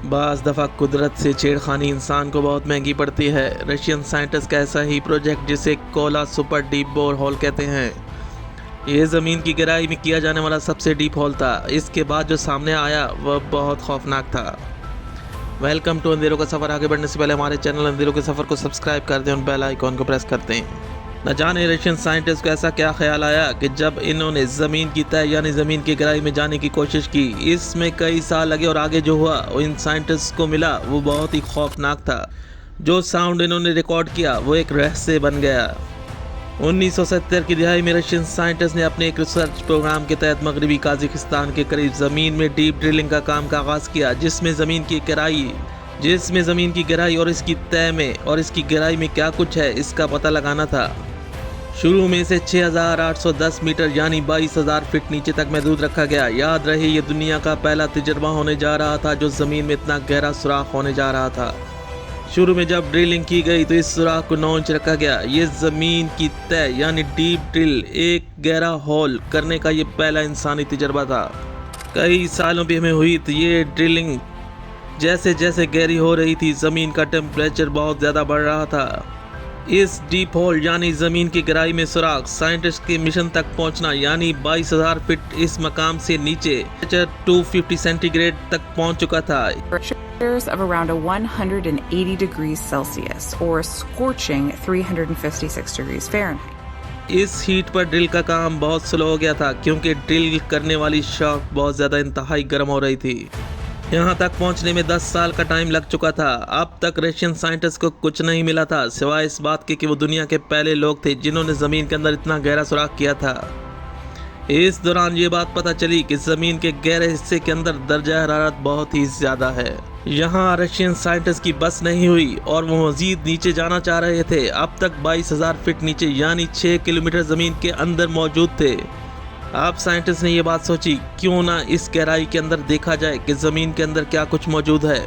बाज़ दफ़ा कुदरत से छेड़खानी इंसान को बहुत महंगी पड़ती है। रशियन साइंटिस्ट का ऐसा ही प्रोजेक्ट, जिसे Kola super deep bore hole कहते हैं, ये ज़मीन की गहराई में किया जाने वाला सबसे डीप होल था। इसके बाद जो सामने आया वह बहुत खौफनाक था। वेलकम टू अंधेरों का सफ़र। आगे बढ़ने से पहले हमारे चैनल अंधेरों के सफ़र को सब्सक्राइब कर दें और बेल आइकॉन को प्रेस कर दें। न जाने रशियन साइंटिस्ट को ऐसा क्या ख्याल आया कि जब इन्होंने ज़मीन की तह यानी ज़मीन की गहराई में जाने की कोशिश की, इसमें कई साल लगे और आगे जो हुआ वो इन साइंटिस्ट को मिला वो बहुत ही खौफनाक था। जो साउंड इन्होंने रिकॉर्ड किया वो एक रहस्य बन गया। 1970 की दिहाई में रशियन साइंटिस्ट ने अपने एक रिसर्च प्रोग्राम के तहत मगरबी काज़ाकिस्तान के करीब ज़मीन में डीप ड्रिलिंग का काम का आगाज़ किया, जिसमें ज़मीन की गहराई और इसकी तह में और इसकी गहराई में क्या कुछ है इसका पता लगाना था। शुरू में इसे 6,810 मीटर यानी 22,000 फीट नीचे तक महदूद रखा गया। याद रहे ये दुनिया का पहला तजर्बा होने जा रहा था जो ज़मीन में इतना गहरा सुराख होने जा रहा था। शुरू में जब ड्रिलिंग की गई तो इस सुराख को 9 इंच रखा गया। ये ज़मीन की तह यानी डीप ड्रिल, एक गहरा होल करने का ये पहला इंसानी तजर्बा था। कई सालों भी हमें हुई तो ये ड्रिलिंग जैसे जैसे गहरी हो रही थी, ज़मीन का टेम्परेचर बहुत ज़्यादा बढ़ रहा था। इस डीप होल यानी ज़मीन की गहराई में सुराख साइंटिस्ट के मिशन तक पहुंचना यानी 22,000 फीट इस मकाम से नीचे 250 सेंटीग्रेड तक पहुंच चुका था। Temperatures of around 180 degrees Celsius or a scorching 356 degrees Fahrenheit. इस हीट पर ड्रिल का काम बहुत स्लो हो गया था क्योंकि ड्रिल करने वाली शाफ्ट बहुत ज़्यादा इंतहाई गर्म हो रही थी। यहाँ तक पहुँचने में 10 साल का टाइम लग चुका था। अब तक रशियन साइंटिस्ट को कुछ नहीं मिला था सिवाय इस बात के कि वो दुनिया के पहले लोग थे जिन्होंने ज़मीन के अंदर इतना गहरा सुराख किया था। इस दौरान ये बात पता चली कि ज़मीन के गहरे हिस्से के अंदर दर्जा हरारत बहुत ही ज़्यादा है। यहाँ रशियन साइंटिस्ट की बस नहीं हुई और वो मज़ीद नीचे जाना चाह रहे थे। अब तक 22,000 फीट नीचे यानी 6 किलोमीटर ज़मीन के अंदर मौजूद थे। अब साइंटिस्ट ने ये बात सोची, क्यों ना इस गहराई के अंदर देखा जाए कि ज़मीन के अंदर क्या कुछ मौजूद है।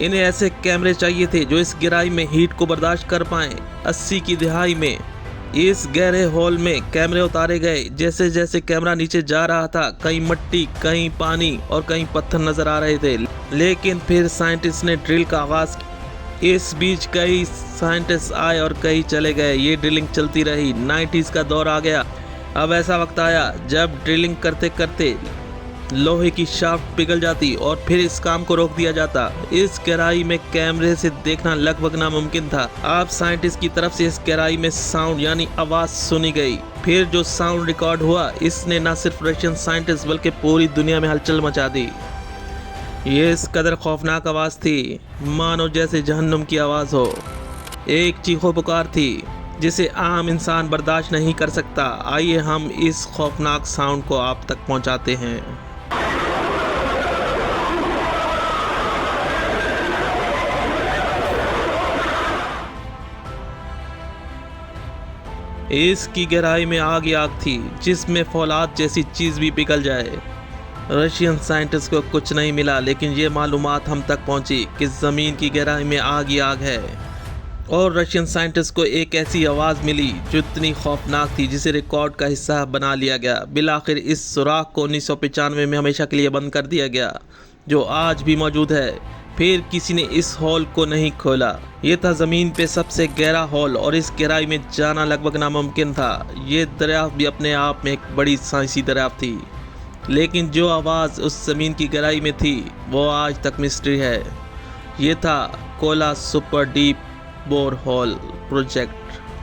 इन्हें ऐसे कैमरे चाहिए थे जो इस गहराई में हीट को बर्दाश्त कर पाएँ। 80 की दिहाई में इस गहरे होल में कैमरे उतारे गए। जैसे जैसे कैमरा नीचे जा रहा था, कहीं मिट्टी, कहीं पानी और कहीं पत्थर नजर आ रहे थे। लेकिन फिर साइंटिस्ट ने ड्रिल का आगाज़ किया। इस बीच कई साइंटिस्ट आए और कई चले गए। ये ड्रिलिंग चलती रही। 90s का दौर आ गया। अब ऐसा वक्त आया जब ड्रिलिंग करते करते लोहे की शाफ्ट पिघल जाती और फिर इस काम को रोक दिया जाता। इस गहराई में कैमरे से देखना लगभग नामुमकिन था। अब साइंटिस्ट की तरफ से इस गहराई में साउंड यानी आवाज़ सुनी गई। फिर जो साउंड रिकॉर्ड हुआ इसने न सिर्फ रशियन साइंटिस्ट बल्कि पूरी दुनिया में हलचल मचा दी। ये इस कदर खौफनाक आवाज़ थी मानो जैसे जहन्नुम की आवाज़ हो। एक चीखो पुकार थी जिसे आम इंसान बर्दाश्त नहीं कर सकता। आइए हम इस खौफनाक साउंड को आप तक पहुंचाते हैं। इसकी गहराई में आग ही आग थी जिसमें फौलाद जैसी चीज़ भी पिघल जाए। रशियन साइंटिस्ट को कुछ नहीं मिला, लेकिन ये मालूमात हम तक पहुंची कि ज़मीन की गहराई में आग ही आग है। और रशियन साइंटिस्ट को एक ऐसी आवाज़ मिली जो इतनी खौफनाक थी जिसे रिकॉर्ड का हिस्सा बना लिया गया। बिलाखिर इस सुराख को 1995 में हमेशा के लिए बंद कर दिया गया, जो आज भी मौजूद है। फिर किसी ने इस हॉल को नहीं खोला। ये था ज़मीन पे सबसे गहरा हॉल और इस गहराई में जाना लगभग नामुमकिन था। ये दरियाफ्त भी अपने आप में एक बड़ी साइंसी दरियाफ्त थी, लेकिन जो आवाज़ उस ज़मीन की गहराई में थी वो आज तक मिस्ट्री है। ये था Kola super deep bore hole project.